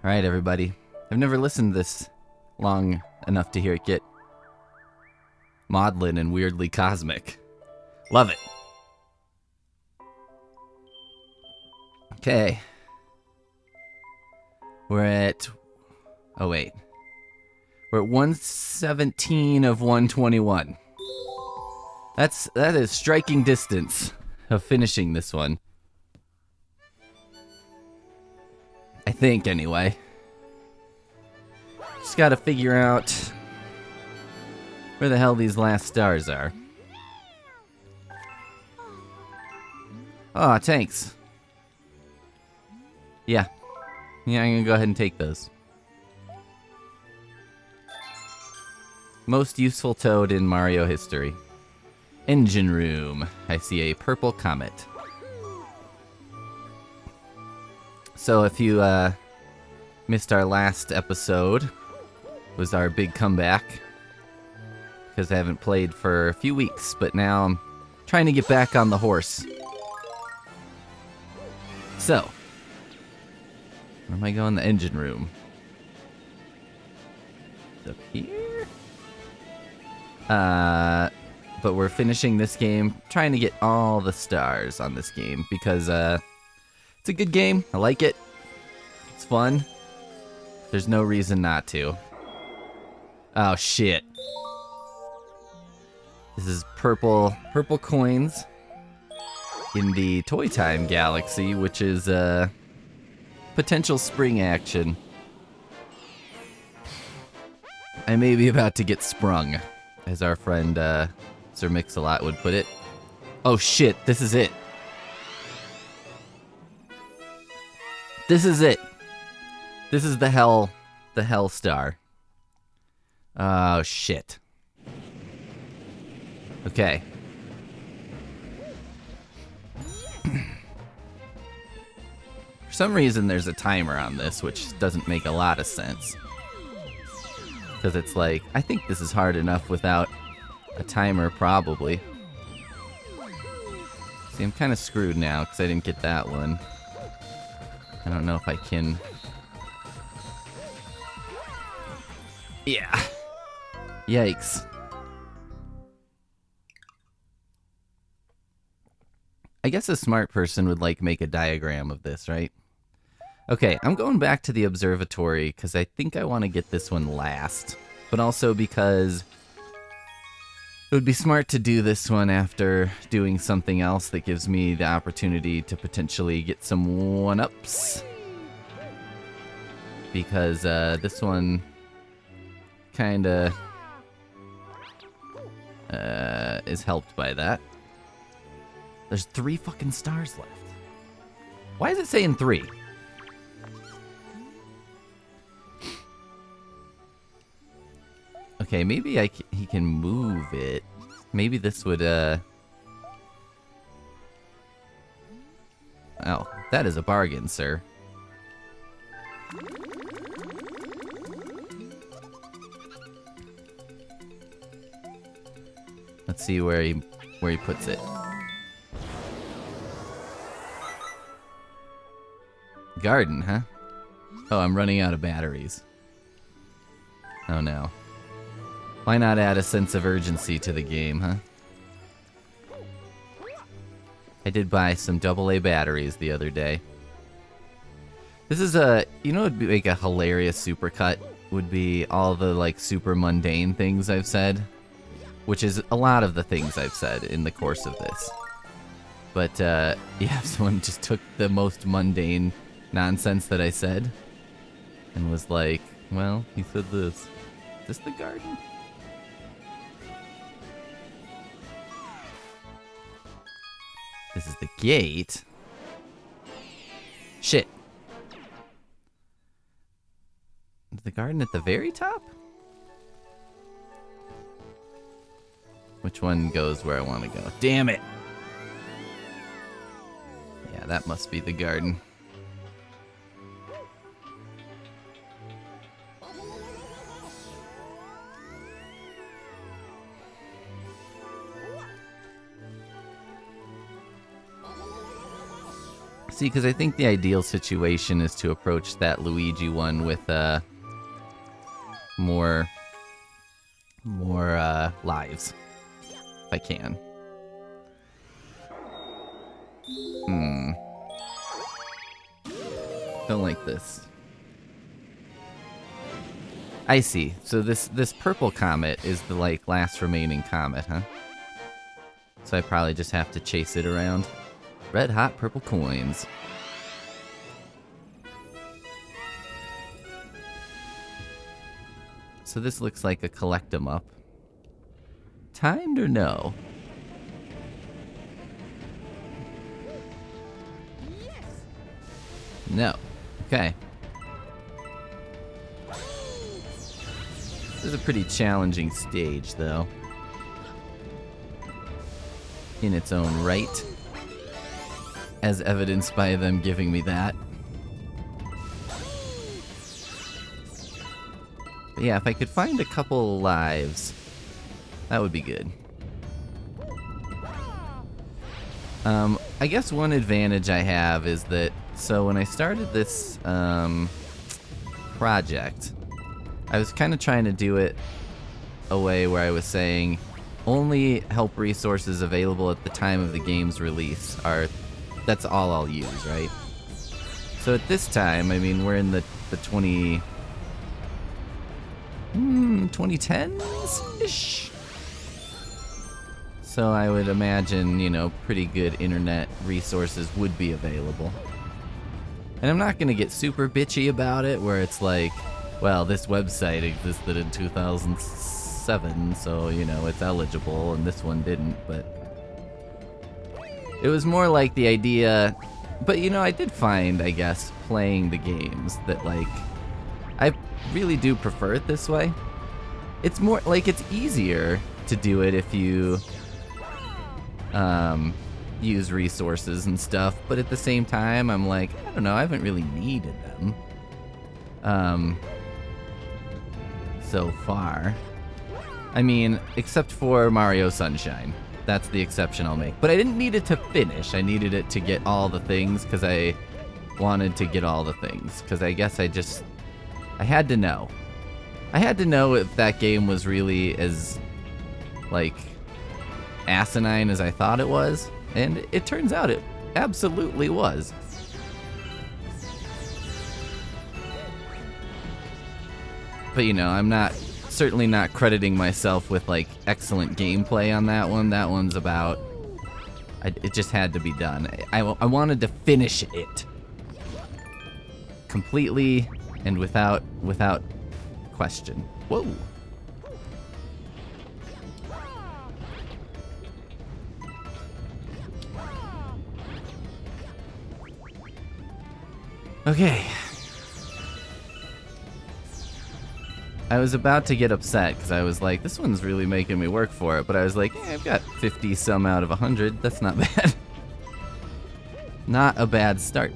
Alright, everybody. I've never listened this long enough to hear it get maudlin and weirdly cosmic. Love it. Okay. We're at... Oh, wait. We're at 117 of 121. That is striking distance of finishing this one. I think, anyway. Just gotta figure out where the hell these last stars are. Oh, tanks. Yeah, I'm gonna go ahead and take those. Most useful toad in Mario history. Engine room. I see a purple comet. So if you missed our last episode, was our big comeback. Because I haven't played for a few weeks, but now I'm trying to get back on the horse. So, where am I going? The engine room. Up here? But we're finishing this game, trying to get all the stars on this game, because it's a good game. I like it. It's fun. There's no reason not to. Oh, shit. This is purple coins in the Toy Time Galaxy, which is potential spring action. I may be about to get sprung, as our friend Sir Mix-a-Lot would put it. Oh shit, this is it. This is it. This is the hell star. Oh shit. Okay. For some reason there's a timer on this, which doesn't make a lot of sense. Because it's like, I think this is hard enough without a timer, probably. See, I'm kind of screwed now, because I didn't get that one. I don't know if I can... Yeah. Yikes. I guess a smart person would, like, make a diagram of this, right? Okay, I'm going back to the observatory because I think I want to get this one last. But also because it would be smart to do this one after doing something else that gives me the opportunity to potentially get some one-ups. Because this one kinda is helped by that. There's 3 fucking stars left. Why is it saying 3? Okay, maybe he can move it. Maybe this would, Oh, that is a bargain, sir. Let's see where he puts it. Garden, huh? Oh, I'm running out of batteries. Oh no. Why not add a sense of urgency to the game, huh? I did buy some AA batteries the other day. This is a, you know, it'd be like a hilarious supercut would be all the like super mundane things I've said, which is a lot of the things I've said in the course of this. But yeah, if someone just took the most mundane nonsense that I said and was like, well, he said this. Is this the garden? This is the gate. Shit. Is the garden at the very top? Which one goes where I want to go? Damn it! Yeah, that must be the garden. See, because I think the ideal situation is to approach that Luigi one with more lives, if I can. Don't like this. I see. So this purple comet is the like last remaining comet, huh? So I probably just have to chase it around. Red hot purple coins. So this looks like a collect 'em up. Timed or no? No. Okay. This is a pretty challenging stage, though. In its own right. As evidenced by them giving me that. But yeah, if I could find a couple lives, that would be good. I guess one advantage I have is that, so when I started this project, I was kind of trying to do it a way where I was saying only help resources available at the time of the game's release are, that's all I'll use, right? So at this time, I mean, we're in the 2010s-ish? So I would imagine, you know, pretty good internet resources would be available. And I'm not gonna get super bitchy about it, where it's like, well, this website existed in 2007, so, you know, it's eligible, and this one didn't, but... It was more like the idea... But, you know, I did find, I guess, playing the games that, like... I really do prefer it this way. It's more, like, it's easier to do it if you... use resources and stuff, but at the same time, I'm like, I don't know, I haven't really needed them. So far. I mean, except for Mario Sunshine. That's the exception I'll make. But I didn't need it to finish. I needed it to get all the things, because I wanted to get all the things. Because I guess I had to know. I had to know if that game was really as, like, asinine as I thought it was. And it turns out it absolutely was. But, you know, I'm certainly not crediting myself with, like, excellent gameplay on that one. That one's about... it just had to be done. I wanted to finish it. Completely and without question. Whoa. Okay. I was about to get upset because I was like, this one's really making me work for it, but I was like, I've got 50 some out of 100. That's not bad. Not a bad start.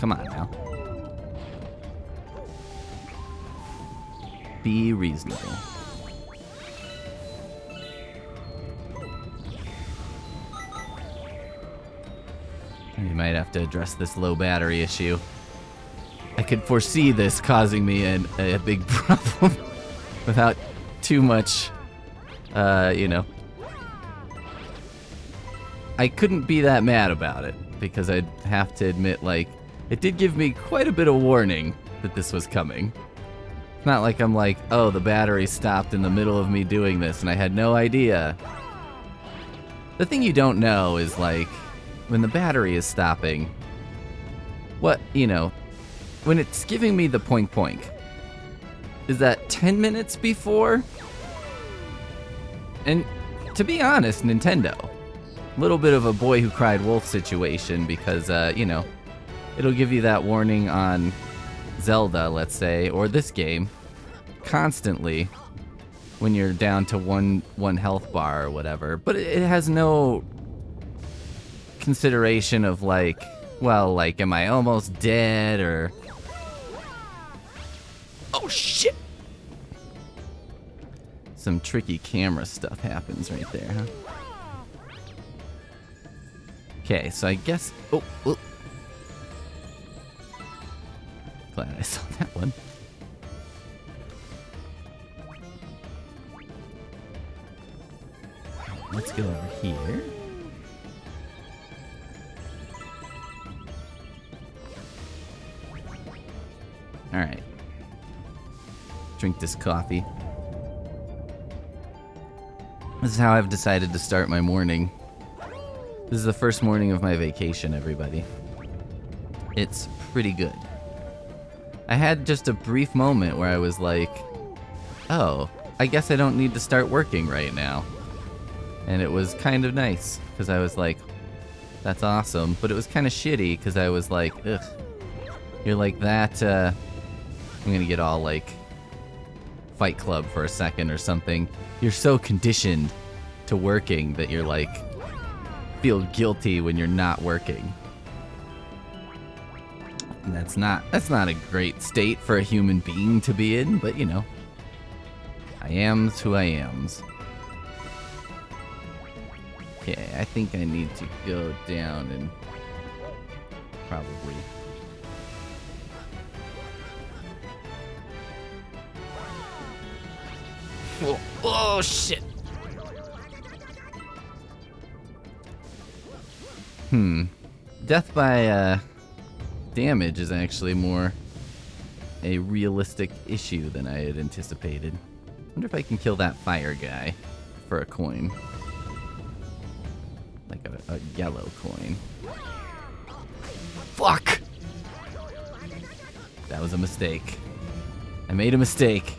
Come on now. Be reasonable. You might have to address this low battery issue. I could foresee this causing me a big problem without too much, you know. I couldn't be that mad about it because I'd have to admit, like, it did give me quite a bit of warning that this was coming. It's not like I'm like, oh, the battery stopped in the middle of me doing this and I had no idea. The thing you don't know is, like, when the battery is stopping, what, you know, when it's giving me the poink poink, is that 10 minutes before? And to be honest, Nintendo, a little bit of a boy who cried wolf situation because, you know, it'll give you that warning on Zelda, let's say, or this game, constantly when you're down to one health bar or whatever, but it has no consideration of, like, well, like, am I almost dead, or... Oh, shit! Some tricky camera stuff happens right there, huh? Okay, so I guess... Oh, oh. Glad I saw that one. Let's go over here. Alright. Drink this coffee. This is how I've decided to start my morning. This is the first morning of my vacation, everybody. It's pretty good. I had just a brief moment where I was like, oh, I guess I don't need to start working right now. And it was kind of nice, because I was like, that's awesome. But it was kind of shitty, because I was like, ugh. You're like that, I'm gonna get all like Fight Club for a second or something. You're so conditioned to working that you're like, feel guilty when you're not working. And that's not a great state for a human being to be in, but you know, I am's who I am's. Okay, I think I need to go down and probably... Oh, oh shit! Death by damage is actually more a realistic issue than I had anticipated. Wonder if I can kill that fire guy for a coin. Like a yellow coin. Fuck! That was a mistake. I made a mistake.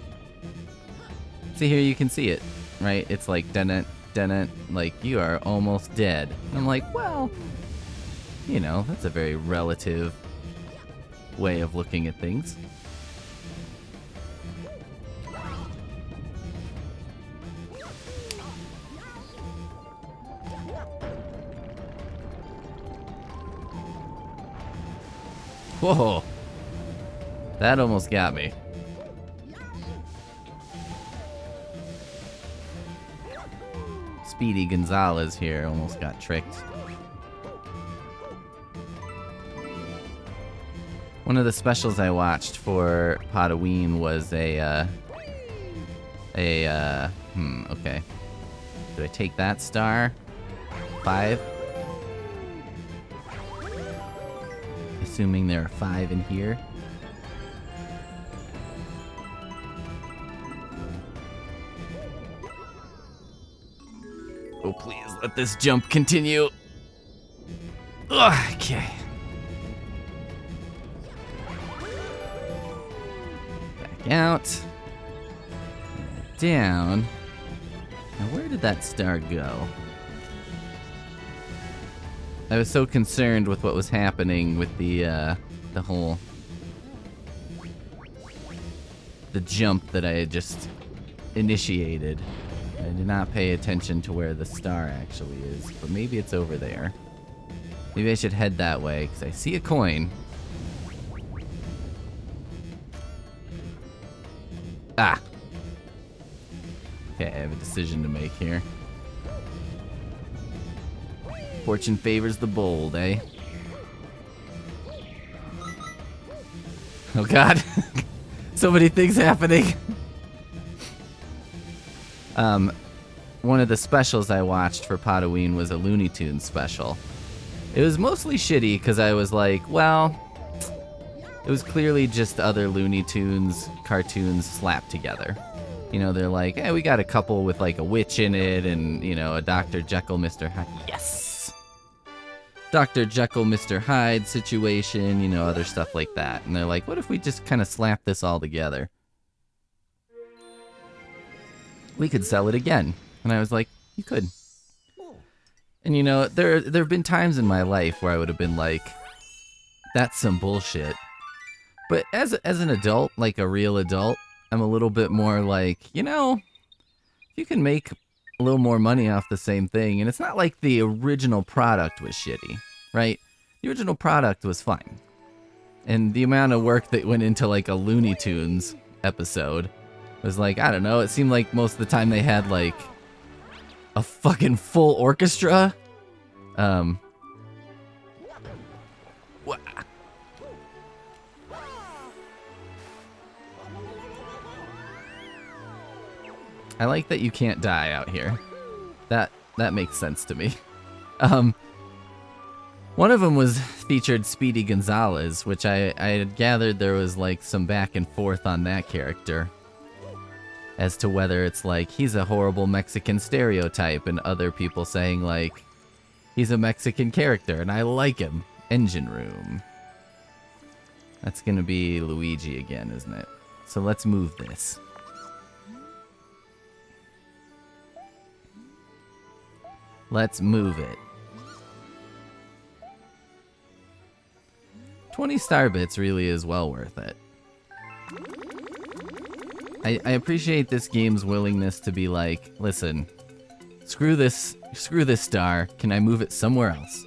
See, here you can see it, right? It's like, dun-dun, dun-dun, like, you are almost dead. And I'm like, well, you know, that's a very relative way of looking at things. Whoa! That almost got me. Speedy Gonzalez here almost got tricked. One of the specials I watched for Halloween was okay. Do I take that star? 5? Assuming there are 5 in here. Oh, please let this jump continue. Ugh, okay. Back out. Down. Now, where did that star go? I was so concerned with what was happening with the whole... the jump that I had just initiated. I did not pay attention to where the star actually is, but maybe it's over there. Maybe I should head that way, because I see a coin. Ah! Okay, I have a decision to make here. Fortune favors the bold, eh? Oh god. So many things happening. One of the specials I watched for Halloween was a Looney Tunes special. It was mostly shitty because I was like, well, it was clearly just other Looney Tunes cartoons slapped together. You know, they're like, hey, we got a couple with like a witch in it and, you know, a Dr. Jekyll, Mr. Hyde. Yes! Dr. Jekyll, Mr. Hyde situation, you know, other stuff like that. And they're like, what if we just kind of slap this all together? We could sell it again. And I was like, you could. And you know, there have been times in my life where I would have been like, that's some bullshit. But as an adult, like a real adult, I'm a little bit more like, you know, you can make a little more money off the same thing. And it's not like the original product was shitty, right? The original product was fine. And the amount of work that went into like a Looney Tunes episode It was like, I don't know, it seemed like most of the time they had like a fucking full orchestra. Wha- I like that you can't die out here. That makes sense to me. One of them was featured Speedy Gonzalez, which I had gathered there was like some back and forth on that character as to whether it's like he's a horrible Mexican stereotype and other people saying like he's a Mexican character and I like him. Engine room. That's gonna be Luigi again, isn't it? So let's move this. Let's move it. 20 star bits really is well worth it. I appreciate this game's willingness to be like, listen, screw this star. Can I move it somewhere else?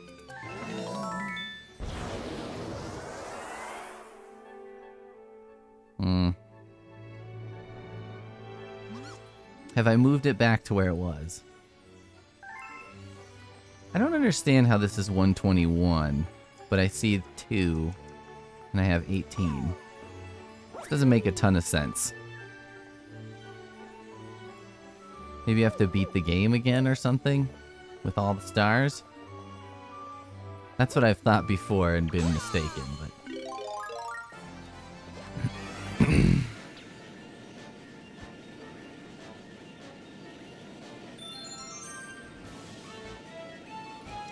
Have I moved it back to where it was? I don't understand how this is 121, but I see 2, and I have 18. This doesn't make a ton of sense. Maybe I have to beat the game again or something? With all the stars? That's what I've thought before and been mistaken, but... I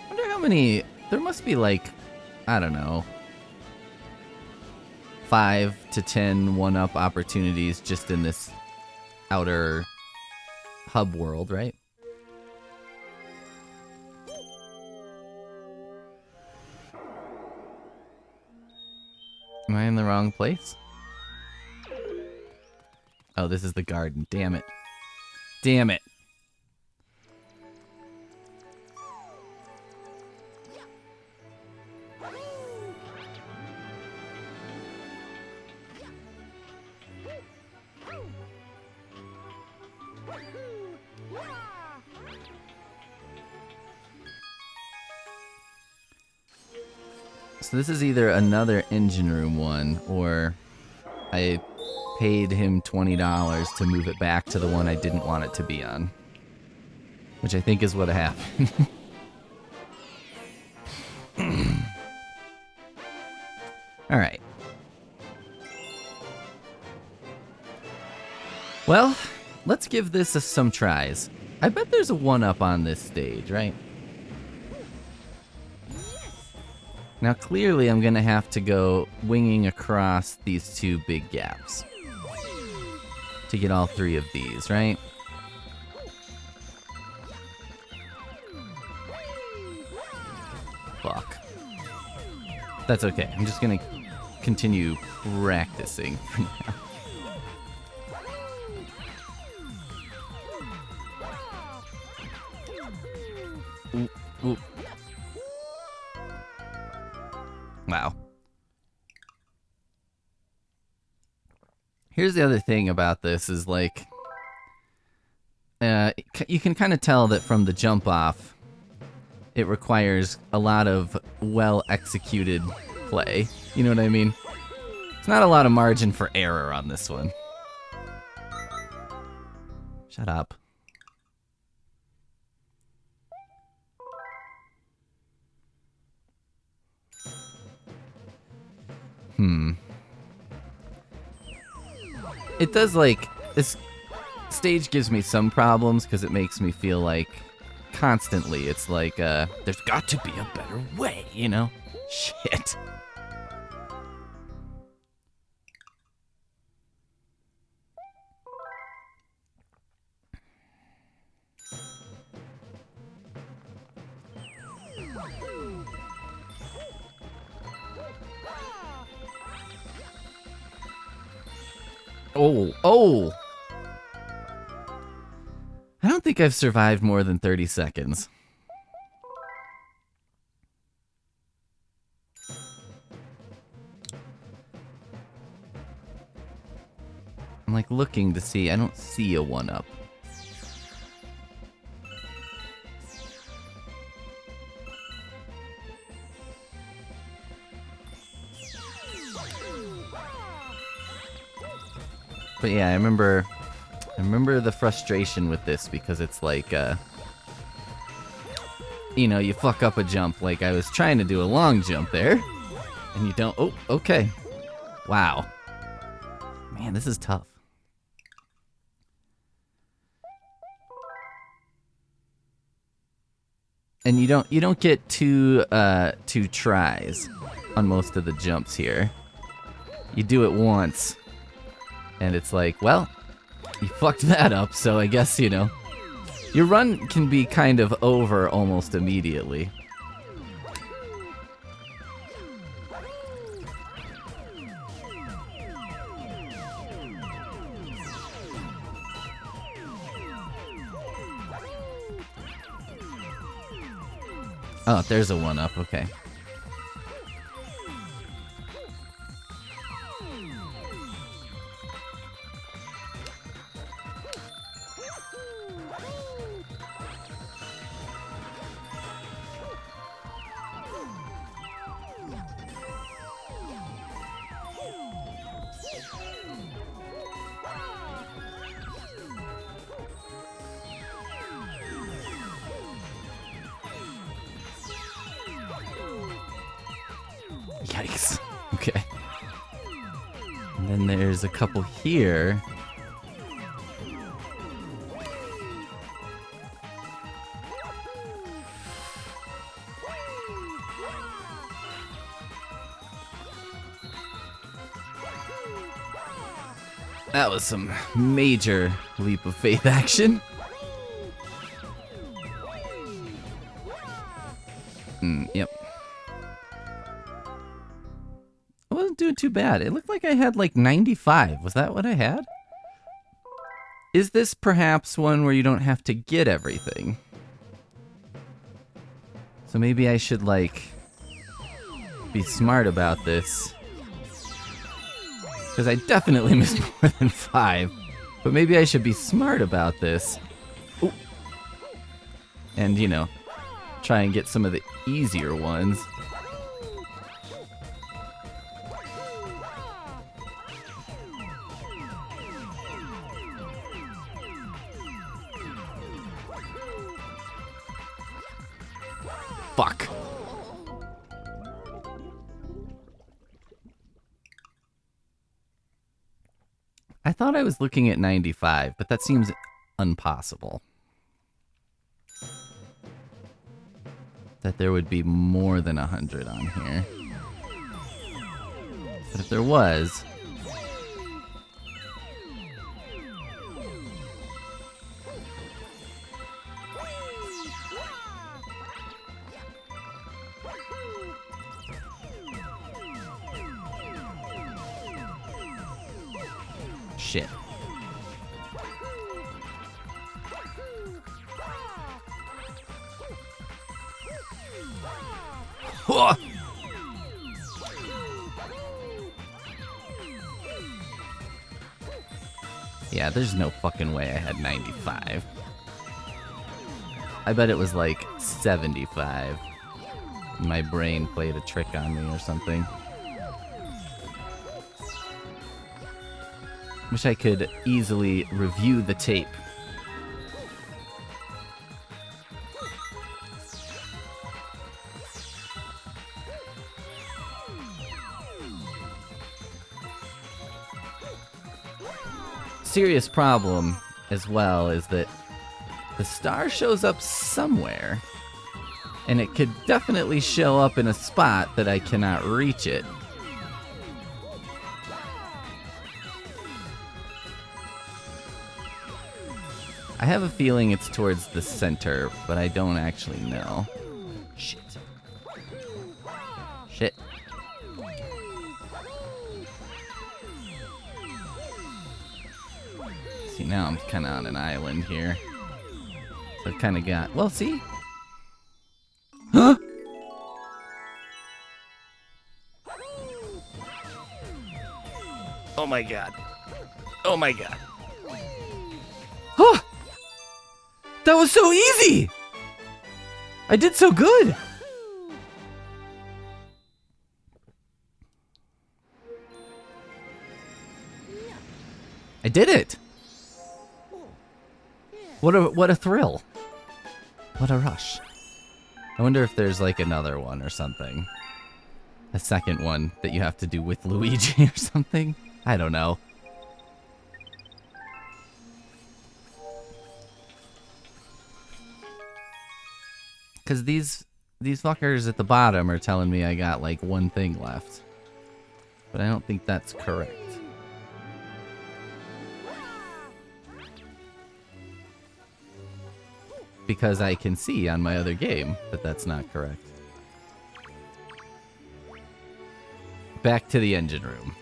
wonder how many... There must be like, I don't know, 5 to 10 one-up opportunities just in this outer hub world, right? Am I in the wrong place? Oh, this is the garden. Damn it. Damn it. So this is either another engine room one, or I paid him $20 to move it back to the one I didn't want it to be on. Which I think is what happened. Alright. Well, let's give this some tries. I bet there's a 1-up on this stage, right? Now clearly I'm gonna have to go winging across these 2 big gaps to get all 3 of these, right? Fuck. That's okay. I'm just gonna continue practicing for now. Ooh, ooh. Wow. Here's the other thing about this is like, you can kind of tell that from the jump off, it requires a lot of well-executed play. You know what I mean? There's not a lot of margin for error on this one. Shut up. It does, like, this stage gives me some problems because it makes me feel like constantly it's like, there's got to be a better way, you know? Shit. Oh! I don't think I've survived more than 30 seconds. I'm like looking to see. I don't see a 1-up. But yeah, I remember the frustration with this because it's like, you know, you fuck up a jump. Like I was trying to do a long jump there, and you don't. Oh, okay. Wow. Man, this is tough. And you don't get two tries on most of the jumps here. You do it once. And it's like, well, you fucked that up, so I guess, you know, your run can be kind of over almost immediately. Oh, there's a 1-up, okay. Yikes. Okay. And then there's a couple here. That was some major leap of faith action. Yep. I wasn't doing too bad. It looked like I had like 95. Was that what I had? Is this perhaps one where you don't have to get everything? So maybe I should like be smart about this. Because I definitely missed more than 5. But maybe I should be smart about this. Ooh. And, you know, try and get some of the easier ones. Fuck. I thought I was looking at 95, but that seems impossible. That there would be more than 100 on here. But if there was... Shit. Oh! Yeah, there's no fucking way I had 95. I bet it was like 75. My brain played a trick on me or something. Wish I could easily review the tape. Serious problem as well is that the star shows up somewhere, and it could definitely show up in a spot that I cannot reach it. I have a feeling it's towards the center, but I don't actually know. Shit. Shit. See, now I'm kind of on an island here. So I've kind of got... Well, see? Huh? Oh my god. Oh my god. Huh! That was so easy! I did so good! I did it! What a thrill. What a rush. I wonder if there's like another one or something. A second one that you have to do with Luigi or something? I don't know. Cause these fuckers at the bottom are telling me I got like one thing left. But I don't think that's correct. Because I can see on my other game that that's not correct. Back to the engine room.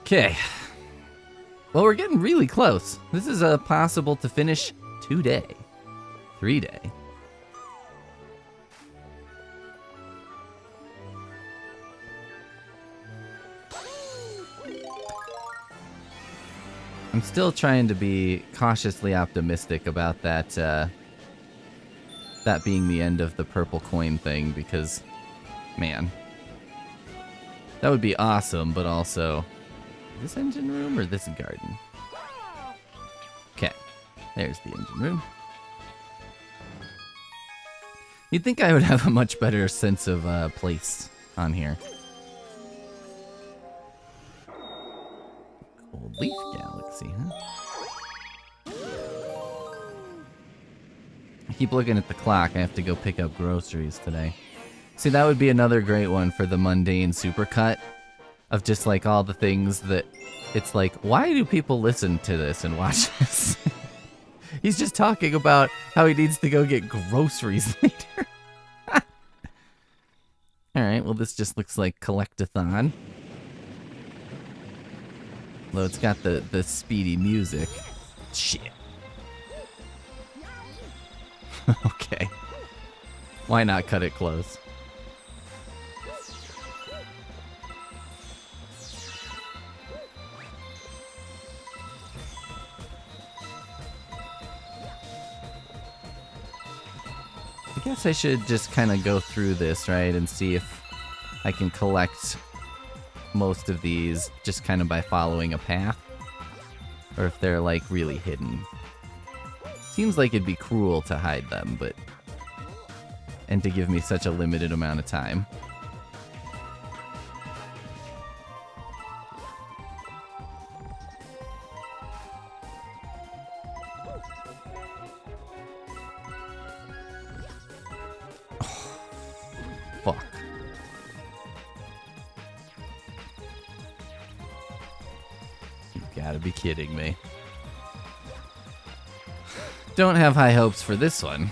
Okay. Well, we're getting really close. This is possible to finish today. 3-day. I'm still trying to be cautiously optimistic about that, that being the end of the purple coin thing, because, man, that would be awesome, but also, this engine room or this garden? Okay, there's the engine room. You'd think I would have a much better sense of place on here. Gold Leaf Galaxy, huh? I keep looking at the clock. I have to go pick up groceries today. See, that would be another great one for the mundane supercut of just like all the things that it's like, why do people listen to this and watch this? He's just talking about how he needs to go get groceries later. Alright, well this just looks like collect-a-thon. Although it's got the speedy music. Shit. Okay. Why not cut it close? I guess I should just kind of go through this, right, and see if I can collect most of these just kind of by following a path, or if they're like really hidden. Seems like it'd be cruel to hide them, but and to give me such a limited amount of time. Oh, fuck. You gotta be kidding me. Don't have high hopes for this one.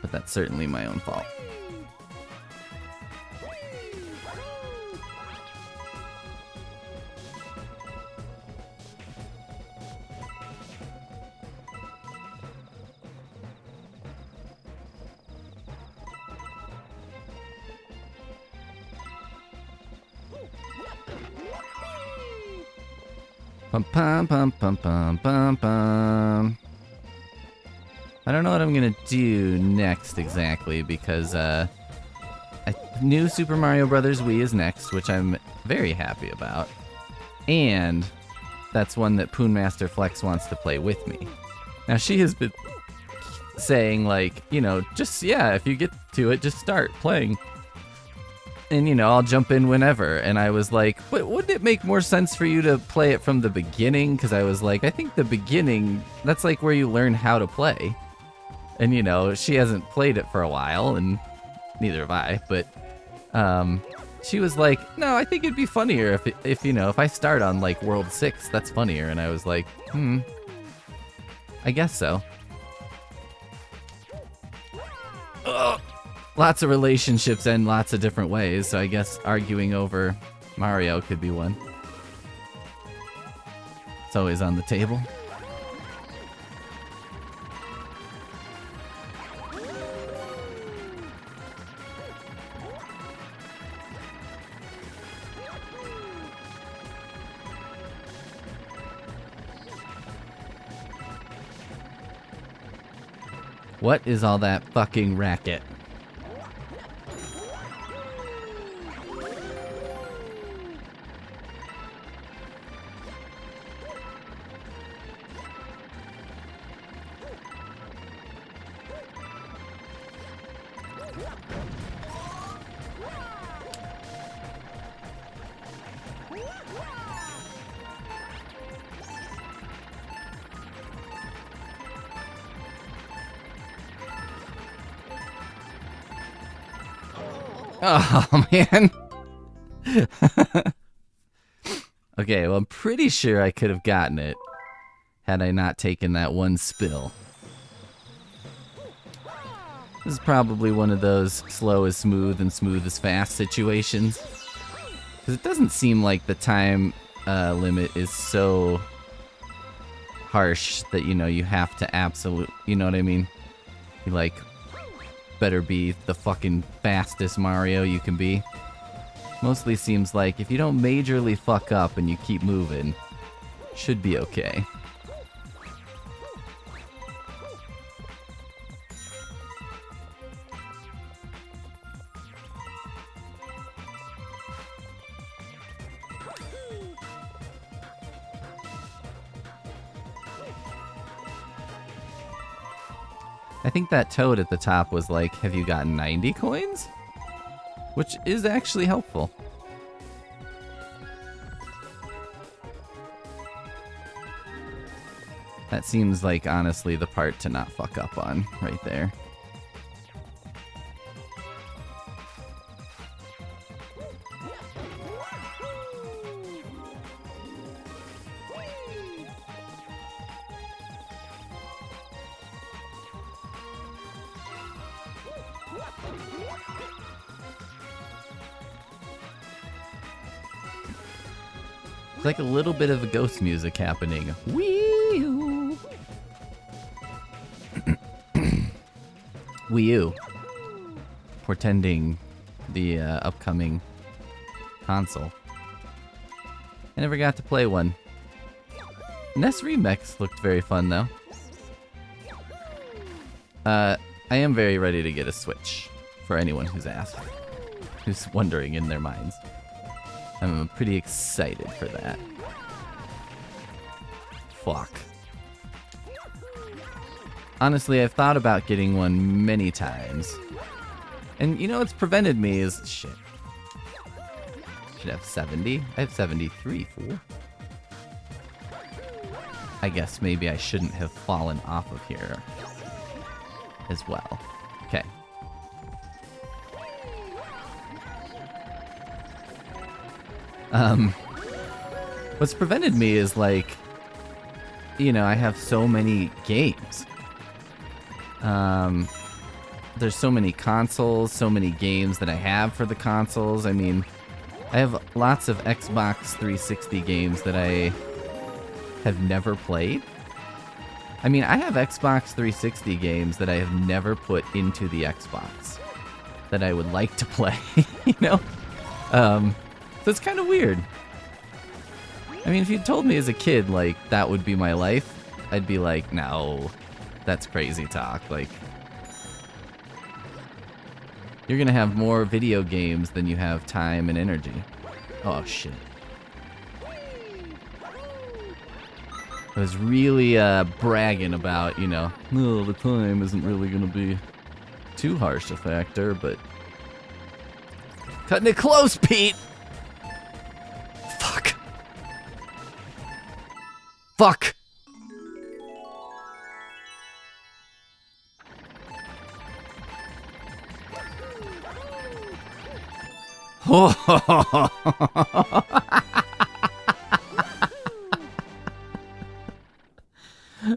But that's certainly my own fault. Pum pum pum pum pum pum pum. I don't know what I'm gonna do next exactly because new Super Mario Bros. Wii is next, which I'm very happy about, and that's one that Poon Master Flex wants to play with me. Now she has been saying like, you know, just yeah, if you get to it, just start playing. And, you know, I'll jump in whenever. And I was like, but wouldn't it make more sense for you to play it from the beginning? Because I was like, I think the beginning, that's like where you learn how to play. And, you know, she hasn't played it for a while, and neither have I. But she was like, no, I think it'd be funnier if you know, if I start on, like, World 6, that's funnier. And I was like, I guess so. Ugh. Lots of relationships end lots of different ways, so I guess arguing over Mario could be one. It's always on the table. What is all that fucking racket? Oh, man. Okay, well, I'm pretty sure I could have gotten it had I not taken that one spill. This is probably one of those slow is smooth and smooth is fast situations. Because it doesn't seem like the time limit is so harsh that, you know, you have to you know what I mean? You, like, better be the fucking fastest Mario you can be. Mostly seems like if you don't majorly fuck up and you keep moving, should be okay. I think that toad at the top was like, have you got 90 coins? Which is actually helpful. That seems like, honestly, the part to not fuck up on, right there. It's like a little bit of a ghost music happening. Wee-oo. Wii U. Portending the upcoming console. I never got to play one. NES Remix looked very fun, though. I am very ready to get a Switch, for anyone who's asked. Who's wondering in their minds. I'm pretty excited for that. Fuck. Honestly, I've thought about getting one many times. And you know what's prevented me is... Shit. Should have 70? I have 73, fool. I guess maybe I shouldn't have fallen off of here as well. Okay. What's prevented me is, like, you know, I have so many games. There's so many consoles, so many games that I have for the consoles. I mean, I have lots of Xbox 360 games that I have never played. I mean, I have Xbox 360 games that I have never put into the Xbox that I would like to play, you know? So it's kind of weird. I mean, if you told me as a kid, like, that would be my life, I'd be like, no, that's crazy talk. Like, you're gonna have more video games than you have time and energy. Oh, shit. I was really bragging about, you know, oh, the time isn't really gonna be too harsh a factor, but... Cutting it close, Pete! Fuck. Fuck!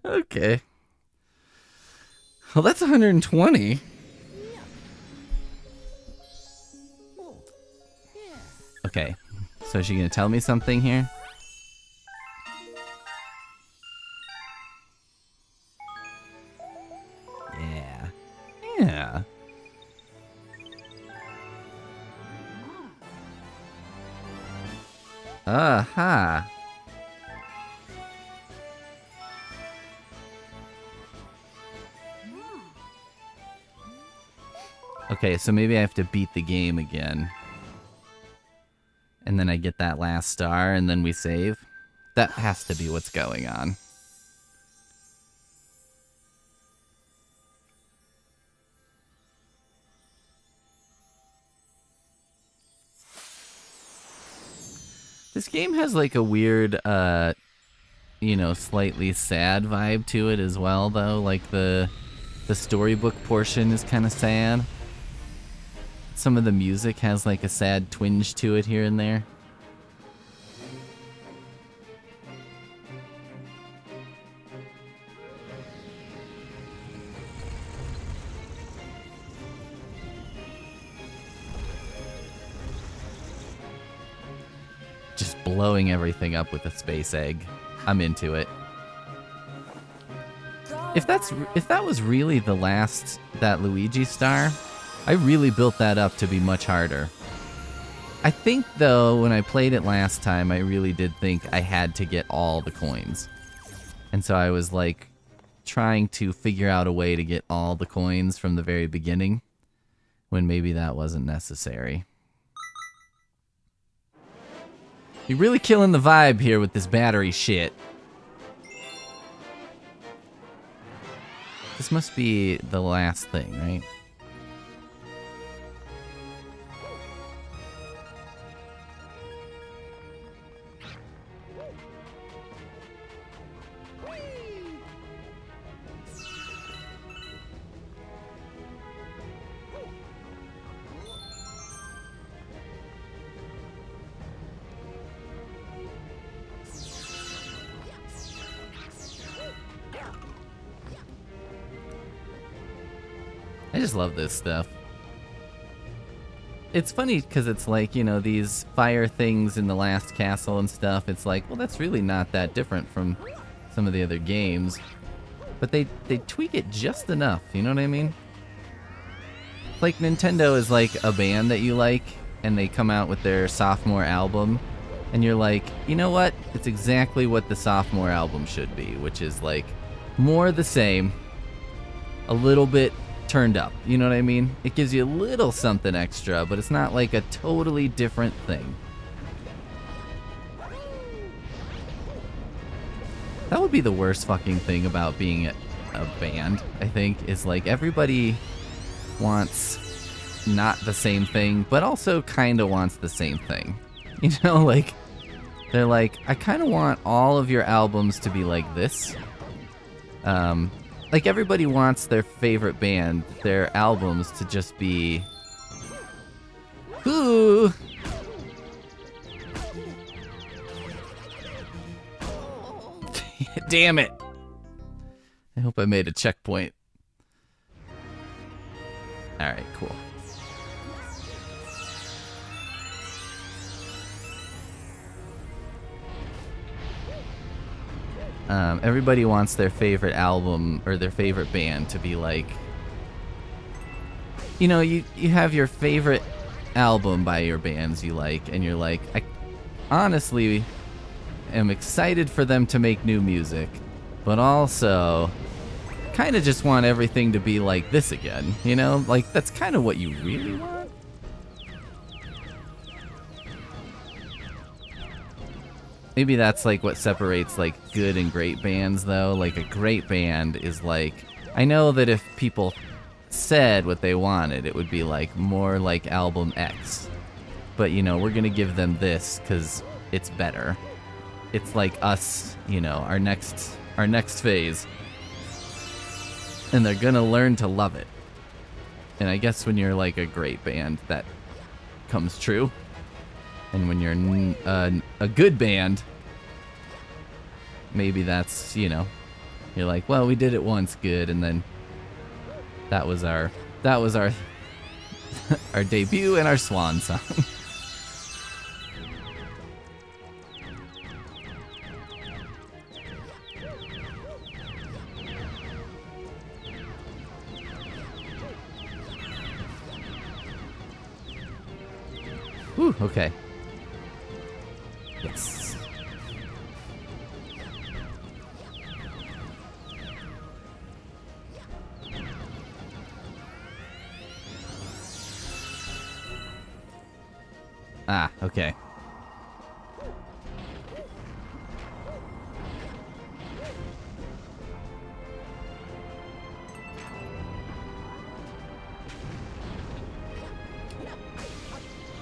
Okay. Well, that's 120. Okay. So is she gonna tell me something here? Aha. Okay, so maybe I have to beat the game again. And then I get that last star, and then we save. That has to be what's going on. This game has like a weird, you know, slightly sad vibe to it as well, though. Like the storybook portion is kind of sad. Some of the music has like a sad twinge to it here and there. Just blowing everything up with a space egg. I'm into it. If that was really the last, that Luigi star, I really built that up to be much harder. I think, though, when I played it last time, I really did think I had to get all the coins. And so I was, like, trying to figure out a way to get all the coins from the very beginning, when maybe that wasn't necessary. You're really killing the vibe here with this battery shit. This must be the last thing, right? I just love this stuff. It's funny because it's like, you know, these fire things in the last castle and stuff. It's like, well, that's really not that different from some of the other games. But they tweak it just enough, you know what I mean? Like Nintendo is like a band that you like, and they come out with their sophomore album, and you're like, you know what? It's exactly what the sophomore album should be, which is like more the same, a little bit turned up, you know what I mean? It gives you a little something extra, but it's not like a totally different thing. That would be the worst fucking thing about being a band, I think, is like everybody wants not the same thing, but also kind of wants the same thing. You know, like, they're like, I kind of want all of your albums to be like this. Like, everybody wants their favorite band, their albums, to just be... Ooh! Damn it! I hope I made a checkpoint. Alright, cool. Everybody wants their favorite album or their favorite band to be like, you know, you have your favorite album by your bands you like, and you're like, I honestly am excited for them to make new music, but also kind of just want everything to be like this again, you know? Like, that's kind of what you really want. Maybe that's like what separates like good and great bands, though. Like a great band is like, I know that if people said what they wanted, it would be like more like album X, but you know, we're gonna give them this because it's better. It's like us, you know, our next phase, and they're gonna learn to love it. And I guess when you're like a great band, that comes true. And when you're a good band, maybe that's, you know, you're like, well, we did it once good, and then that was our our debut and our swan song. Whew, okay. Yes. Ah, okay.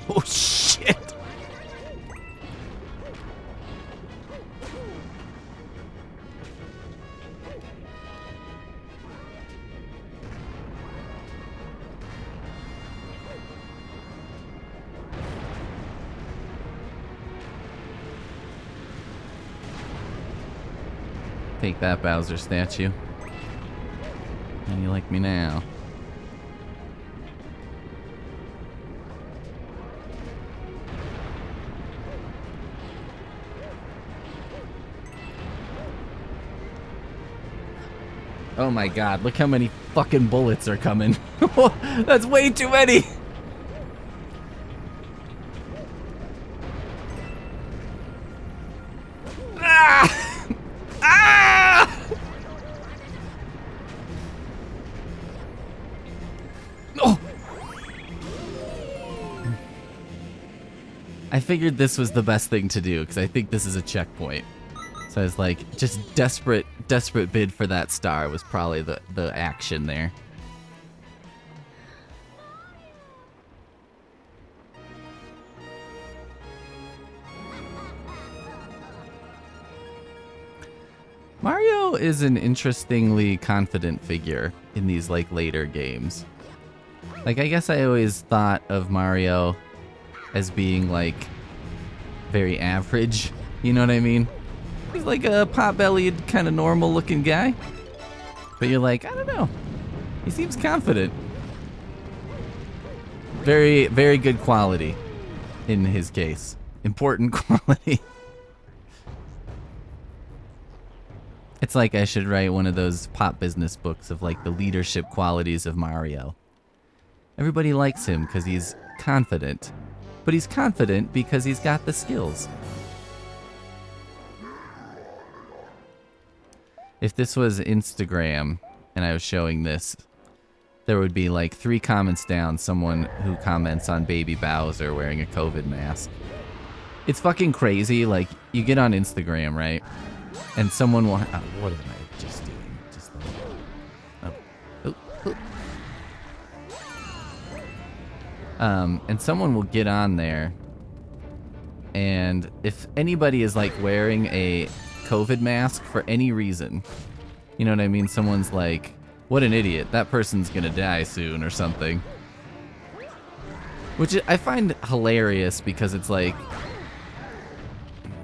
Oh, shit! Take that, Bowser statue. And you like me now. Oh my god, look how many fucking bullets are coming. That's way too many! Ah! Ah! Oh! I figured this was the best thing to do, because I think this is a checkpoint. So I was like, just desperate bid for that star was probably the action there. Mario is an interestingly confident figure in these like later games. Like, I guess I always thought of Mario as being like very average, you know what I mean? He's like a pot-bellied, kind of normal-looking guy. But you're like, I don't know. He seems confident. Very, very good quality in his case. Important quality. It's like I should write one of those pop business books of like the leadership qualities of Mario. Everybody likes him because he's confident. But he's confident because he's got the skills. If this was Instagram and I was showing this, there would be like 3 comments down, someone who comments on Baby Bowser wearing a COVID mask. It's fucking crazy. Like, you get on Instagram, right? And someone will... Oh, what am I just doing? Just like... and someone will get on there, and if anybody is like wearing a COVID mask for any reason, you know what I mean? Someone's like, what an idiot, that person's gonna die soon or something. Which I find hilarious because it's like,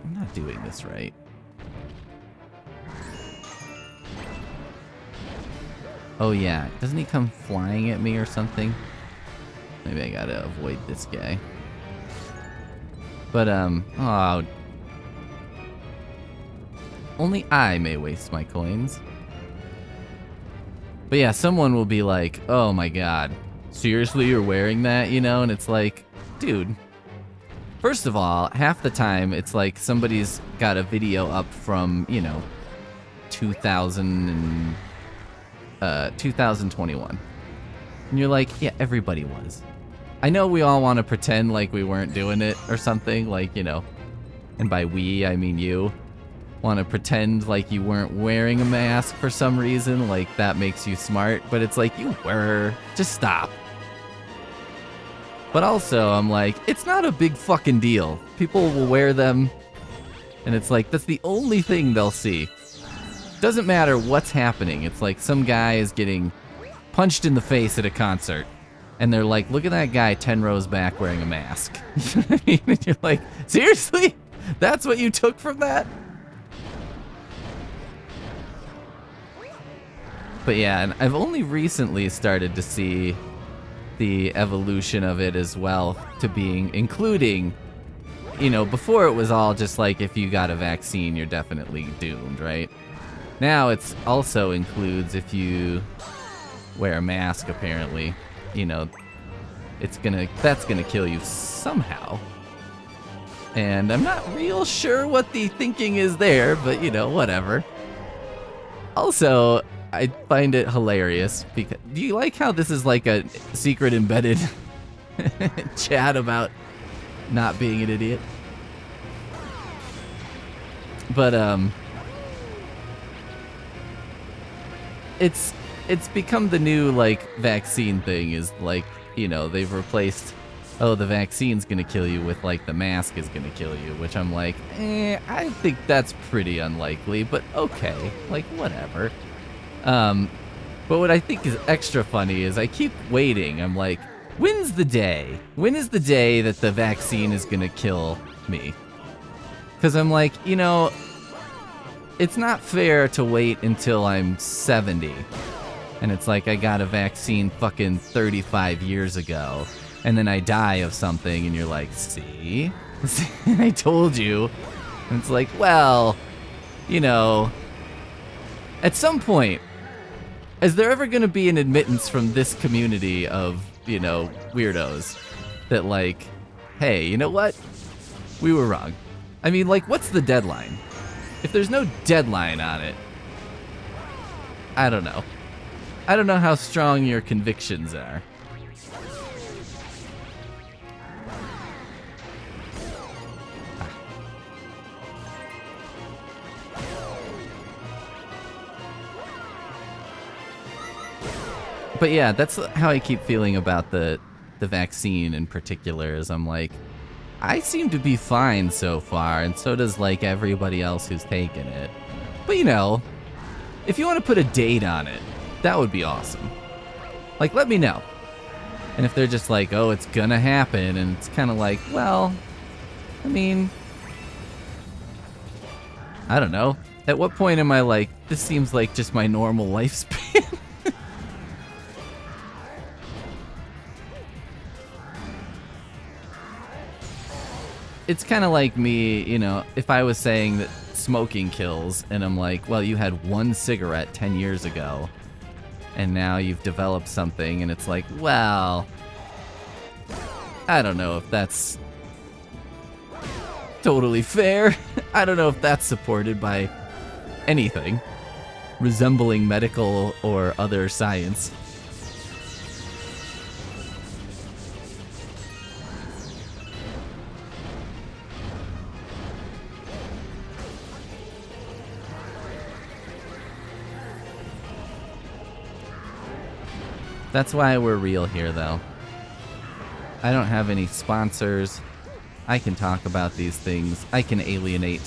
I'm not doing this right. Oh yeah, doesn't he come flying at me or something? Maybe I gotta avoid this guy. But, oh. Only I may waste my coins. But yeah, someone will be like, oh my god, seriously you're wearing that, you know? And it's like, dude, first of all, half the time it's like somebody's got a video up from, you know, 2021. And you're like, yeah, everybody was. I know we all want to pretend like we weren't doing it or something, like, you know, and by we, I mean you, want to pretend like you weren't wearing a mask for some reason, like that makes you smart, but it's like, you were, just stop. But also, I'm like, it's not a big fucking deal. People will wear them, and it's like, that's the only thing they'll see. Doesn't matter what's happening. It's like some guy is getting punched in the face at a concert, and they're like, look at that guy 10 rows back wearing a mask. You know what I mean? And you're like, seriously? That's what you took from that? But yeah, and I've only recently started to see the evolution of it as well to being, including, you know, before it was all just like, if you got a vaccine, you're definitely doomed, right? Now it's also includes if you wear a mask, apparently, you know, that's gonna kill you somehow. And I'm not real sure what the thinking is there, but you know, whatever. Also, I find it hilarious because do you like how this is like a secret embedded chat about not being an idiot? But it's become the new like vaccine thing is like, you know, they've replaced oh, the vaccine's gonna kill you with like the mask is gonna kill you, which I'm like, I think that's pretty unlikely, but okay, like whatever. But what I think is extra funny is I keep waiting. I'm like, when's the day? When is the day that the vaccine is gonna kill me? Because I'm like, you know, it's not fair to wait until I'm 70. And it's like I got a vaccine fucking 35 years ago. And then I die of something, and you're like, see? I told you. And it's like, well, you know, at some point, is there ever going to be an admittance from this community of, you know, weirdos that like, hey, you know what? We were wrong. I mean, like, what's the deadline? If there's no deadline on it, I don't know. I don't know how strong your convictions are. But yeah, that's how I keep feeling about the vaccine in particular, is I'm like, I seem to be fine so far, and so does like everybody else who's taken it. But you know, if you want to put a date on it, that would be awesome. Like, let me know. And if they're just like, oh, it's gonna happen, and it's kind of like, well, I mean, I don't know. At what point am I like, this seems like just my normal lifespan? It's kind of like me, you know, if I was saying that smoking kills, and I'm like, well, you had one cigarette 10 years ago, and now you've developed something, and it's like, well, I don't know if that's totally fair. I don't know if that's supported by anything resembling medical or other science. That's why we're real here, though. I don't have any sponsors. I can talk about these things. I can alienate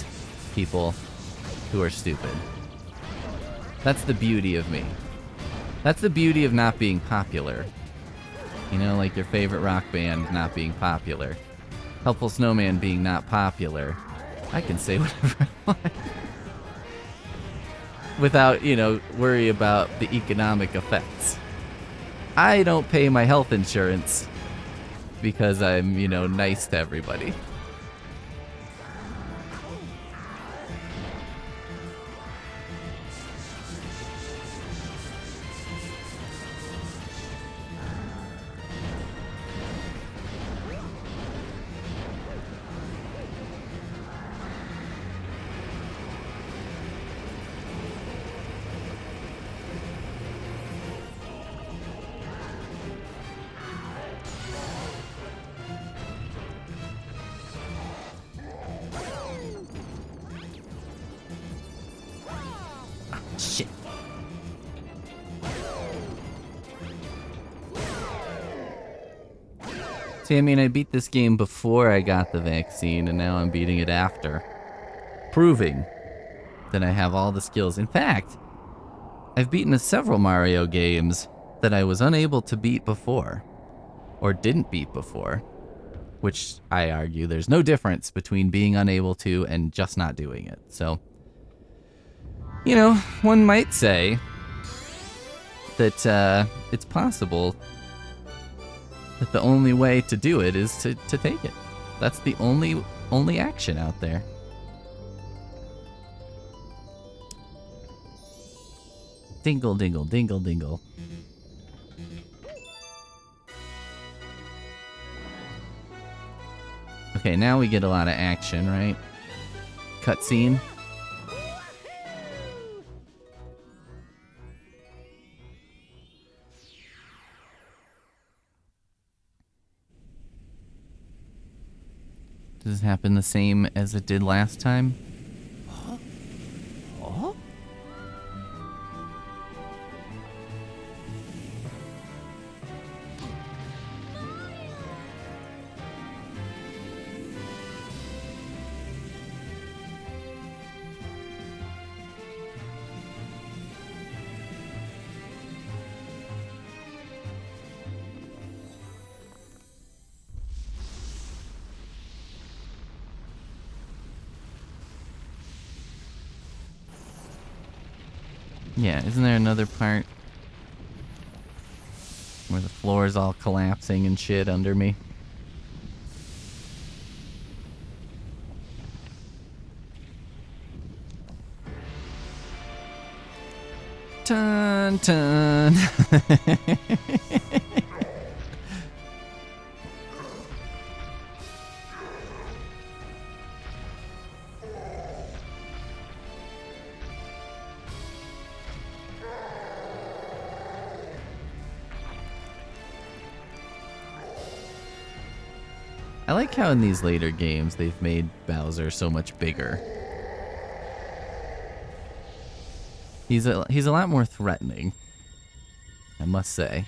people who are stupid. That's the beauty of me. That's the beauty of not being popular. You know, like your favorite rock band not being popular. Helpful Snowman being not popular. I can say whatever I want. Without, you know, worry about the economic effects. I don't pay my health insurance because I'm, you know, nice to everybody. Shit. See, I mean, I beat this game before I got the vaccine, and now I'm beating it after. Proving that I have all the skills. In fact, I've beaten several Mario games that I was unable to beat before. Or didn't beat before. Which, I argue, there's no difference between being unable to and just not doing it. So, you know, one might say that it's possible that the only way to do it is to take it. That's the only action out there. Dingle, dingle, dingle, dingle. Okay, Okay, now we get a lot of action, right? Cutscene. Does this happen the same as it did last time? Huh? Oh? Yeah, isn't there another part where the floor is all collapsing and shit under me? Dun dun. I like how in these later games they've made Bowser so much bigger. He's a lot more threatening, I must say.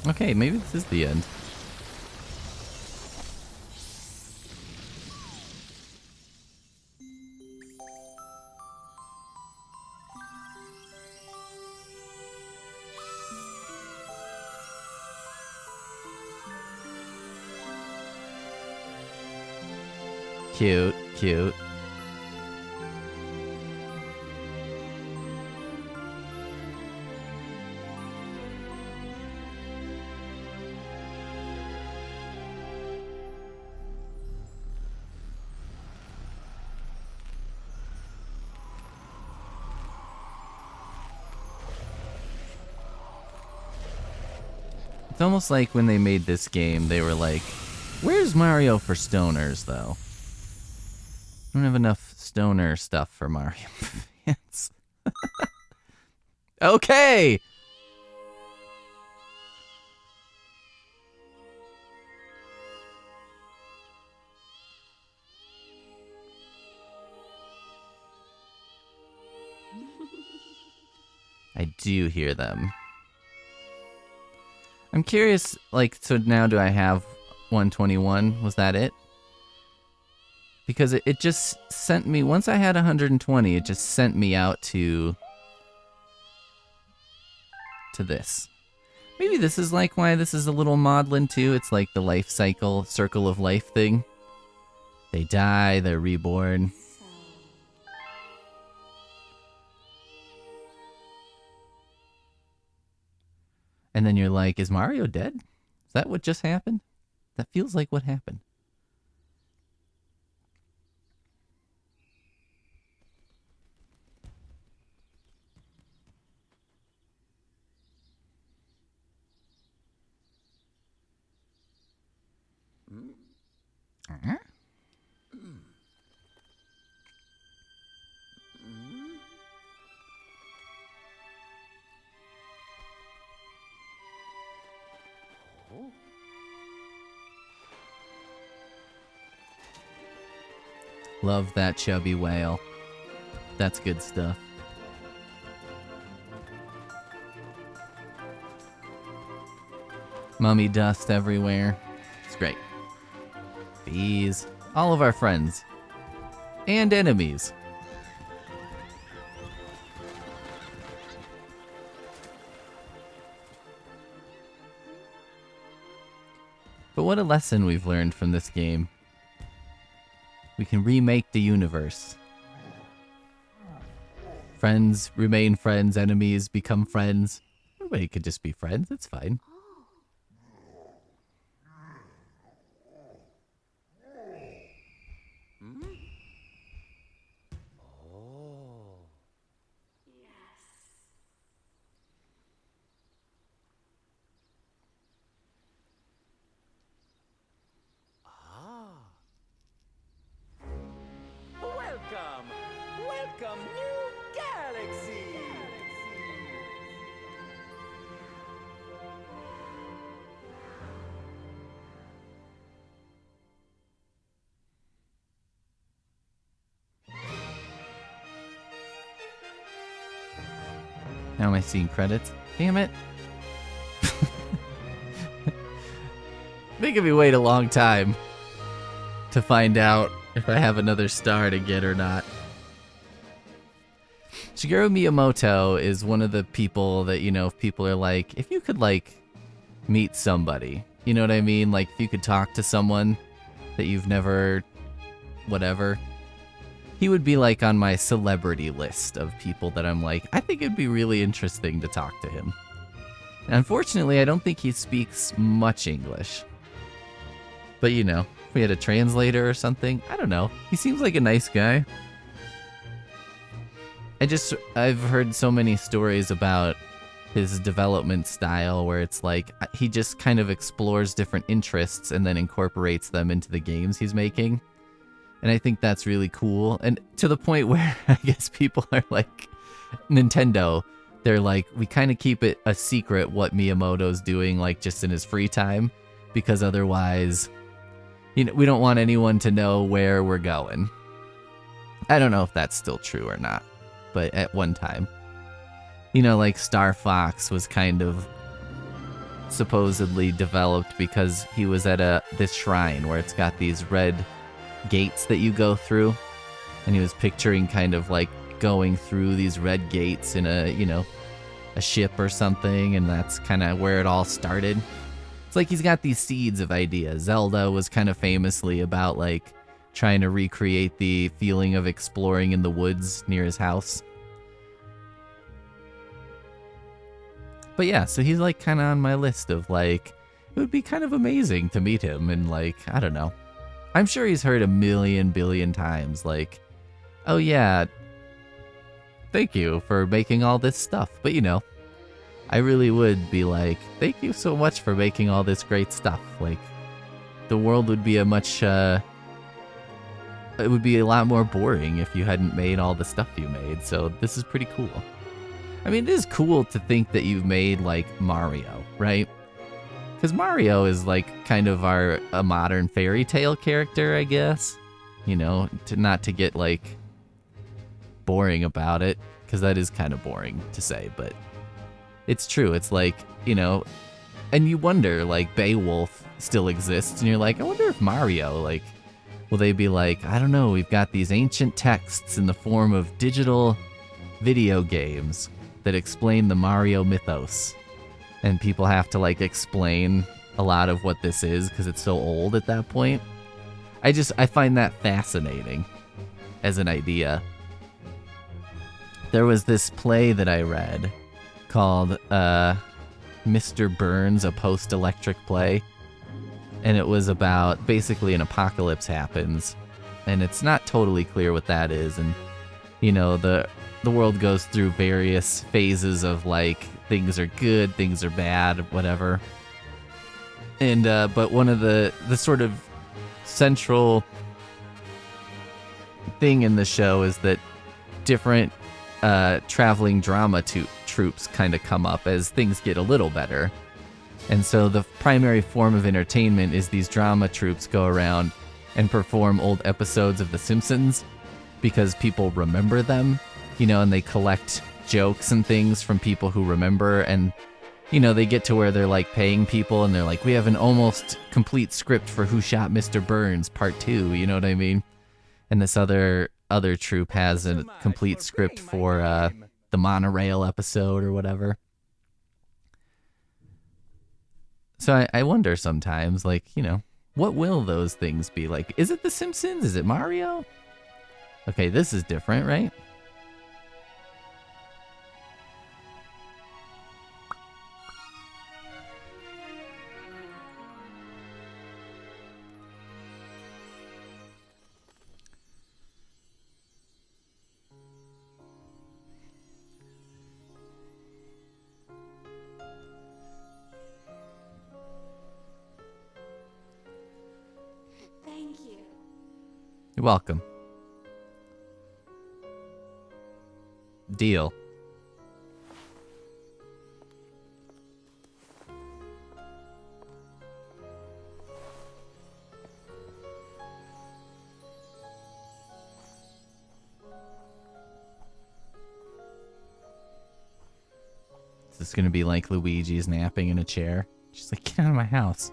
Okay, maybe this is the end. Cute, cute. It's almost like when they made this game, they were like, where's Mario for stoners, though? I don't have enough stoner stuff for Mario fans. Okay! I do hear them. I'm curious, like, so now do I have 121? Was that it? Because it just sent me, once I had 120, it just sent me out to this. Maybe this is like why this is a little maudlin too. It's like the life cycle, circle of life thing. They die, they're reborn. And then you're like, is Mario dead? Is that what just happened? That feels like what happened. Love that chubby whale. That's good stuff. Mummy dust everywhere. It's great. Bees. All of our friends. And enemies. But what a lesson we've learned from this game. We can remake the universe. Friends remain friends, enemies become friends. Everybody could just be friends, it's fine. Welcome, new galaxy! Now am I seeing credits? Damn it. Making me wait a long time to find out if I have another star to get or not. Shigeru Miyamoto is one of the people that, you know, if people are like, if you could, like, meet somebody, you know what I mean? Like, if you could talk to someone that you've never, whatever, he would be, like, on my celebrity list of people that I'm like, I think it'd be really interesting to talk to him. And unfortunately, I don't think he speaks much English. But, you know, if we had a translator or something, I don't know. He seems like a nice guy. I've heard so many stories about his development style where it's like he just kind of explores different interests and then incorporates them into the games he's making. And I think that's really cool. And to the point where I guess people are like, Nintendo, they're like, we kind of keep it a secret what Miyamoto's doing, like just in his free time, because otherwise, you know, we don't want anyone to know where we're going. I don't know if that's still true or not. But at one time, you know, like Star Fox was kind of supposedly developed because he was at this shrine where it's got these red gates that you go through, and he was picturing kind of like going through these red gates in a, you know, a ship or something, and that's kind of where it all started. It's like he's got these seeds of ideas. Zelda was kind of famously about like trying to recreate the feeling of exploring in the woods near his house. But yeah, so he's like kind of on my list of like, it would be kind of amazing to meet him and like, I don't know. I'm sure he's heard a million billion times like, oh yeah, thank you for making all this stuff. But you know, I really would be like, thank you so much for making all this great stuff. Like, the world would be a much, it would be a lot more boring if you hadn't made all the stuff you made. So this is pretty cool. I mean, it is cool to think that you've made, like, Mario, right? Because Mario is, like, kind of a modern fairy tale character, I guess. You know, not to get, like, boring about it, because that is kind of boring to say, but it's true. It's like, you know, and you wonder, like, Beowulf still exists, and you're like, I wonder if Mario, like, will they be like, I don't know, we've got these ancient texts in the form of digital video games that explain the Mario mythos, and people have to like explain a lot of what this is because it's so old at that point. I find that fascinating as an idea. There was this play that I read called Mr. Burns, a post-electric play, and it was about basically an apocalypse happens, and it's not totally clear what that is, and you know, the world goes through various phases of like things are good, things are bad, whatever. And but one of the sort of central thing in the show is that different traveling drama troops kind of come up as things get a little better. And so the primary form of entertainment is these drama troops go around and perform old episodes of The Simpsons because people remember them, you know, and they collect jokes and things from people who remember, and, you know, they get to where they're like paying people and they're like, we have an almost complete script for Who Shot Mr. Burns Part 2, you know what I mean? And this other troupe has a complete script for the monorail episode or whatever. So I wonder sometimes, like, you know, what will those things be like? Is it The Simpsons? Is it Mario? Okay, this is different, right? You're welcome. Deal. Is this gonna be like Luigi's napping in a chair? She's like, get out of my house.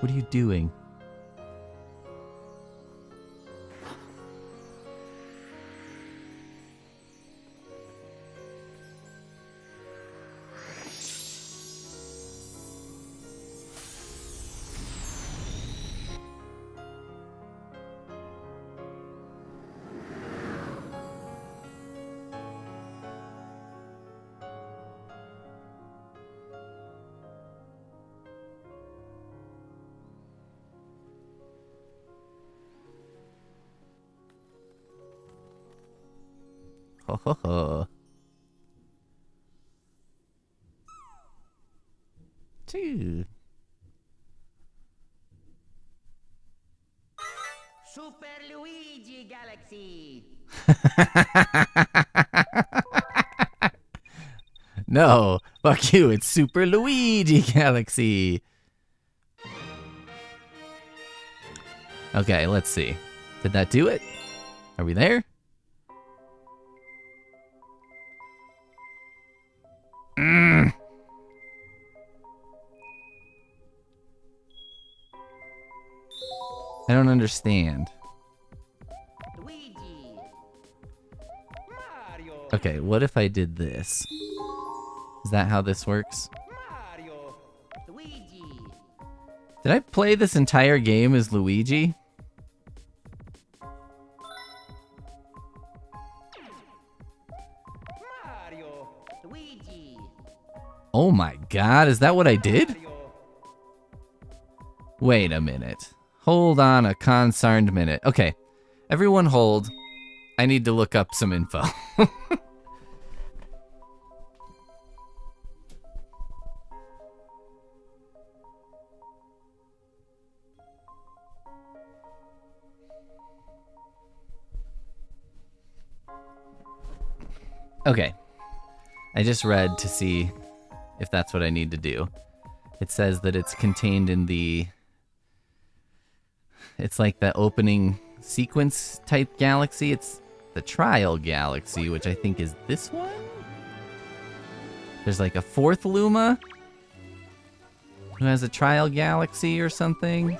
What are you doing? Ho ho ho. Two. Super Luigi Galaxy. No, fuck you, it's Super Luigi Galaxy. Okay, let's see. Did that do it? Are we there? I don't understand. Luigi. Mario. Okay, what if I did this? Is that how this works? Mario. Luigi. Did I play this entire game as Luigi? Mario. Luigi. Oh my god, is that what I did? Mario. Wait a minute. Hold on a concerned minute. Okay, everyone hold. I need to look up some info. Okay, I just read to see if that's what I need to do. It says that it's contained in the... It's like the opening sequence type galaxy. It's the trial galaxy, which I think is this one? There's like a fourth Luma who has a trial galaxy or something.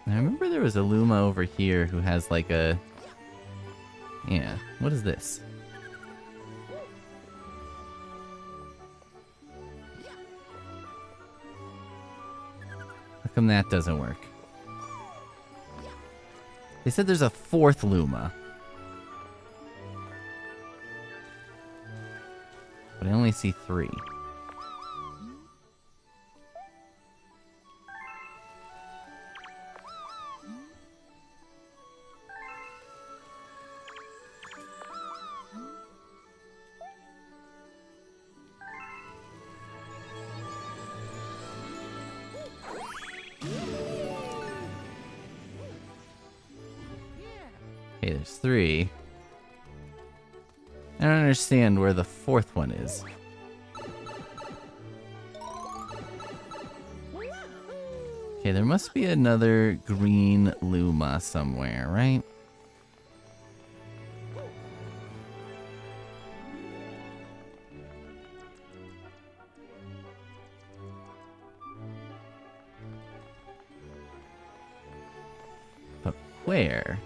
I remember there was a Luma over here who has like a... Yeah, what is this? How come that doesn't work? They said there's a fourth Luma. But I only see 3. Okay, there's 3. I don't understand where the fourth one is. Okay, there must be another green Luma somewhere, right? But where?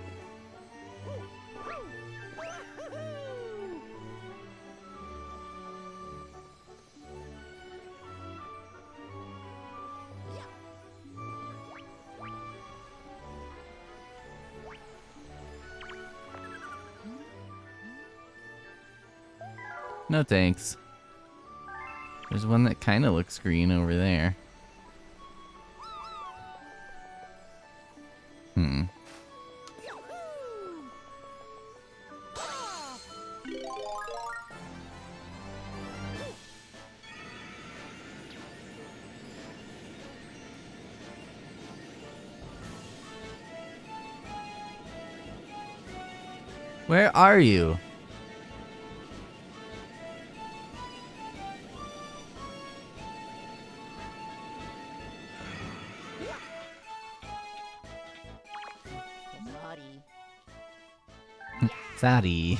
No thanks. There's one that kind of looks green over there. Where are you? Sorry. Sorry.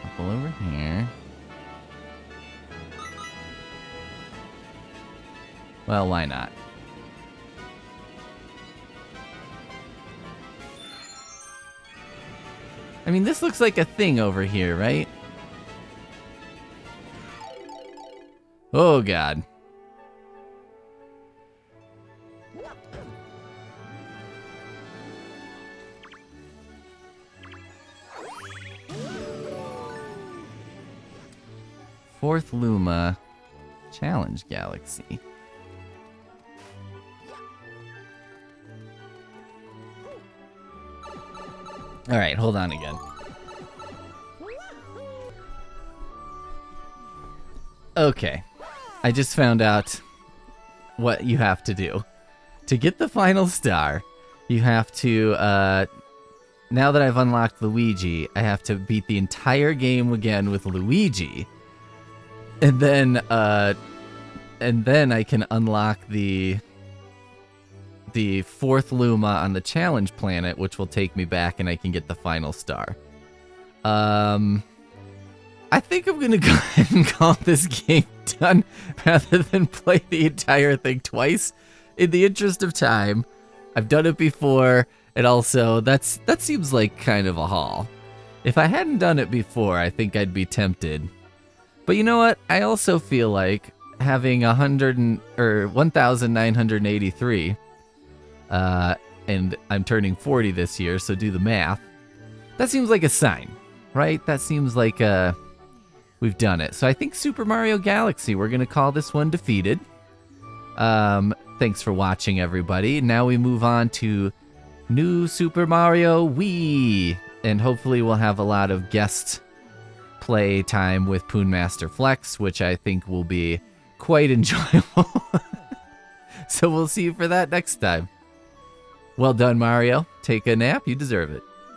Couple over here. Well, why not? I mean, this looks like a thing over here, right? Oh, God. Fourth Luma Challenge Galaxy. Alright, hold on again. Okay. I just found out what you have to do. To get the final star, you have to, now that I've unlocked Luigi, I have to beat the entire game again with Luigi. And then I can unlock the fourth Luma on the challenge planet, which will take me back and I can get the final star. I think I'm gonna go ahead and call this game done rather than play the entire thing twice. In the interest of time, I've done it before, and also that seems like kind of a haul. If I hadn't done it before, I think I'd be tempted. But you know what? I also feel like having 1,983. And I'm turning 40 this year, so do the math. That seems like a sign, right? That seems like we've done it. So I think Super Mario Galaxy, we're going to call this one defeated. Thanks for watching, everybody. Now we move on to New Super Mario Wii. And hopefully we'll have a lot of guest play time with Poon Master Flex, which I think will be quite enjoyable. So we'll see you for that next time. Well done, Mario. Take a nap. You deserve it.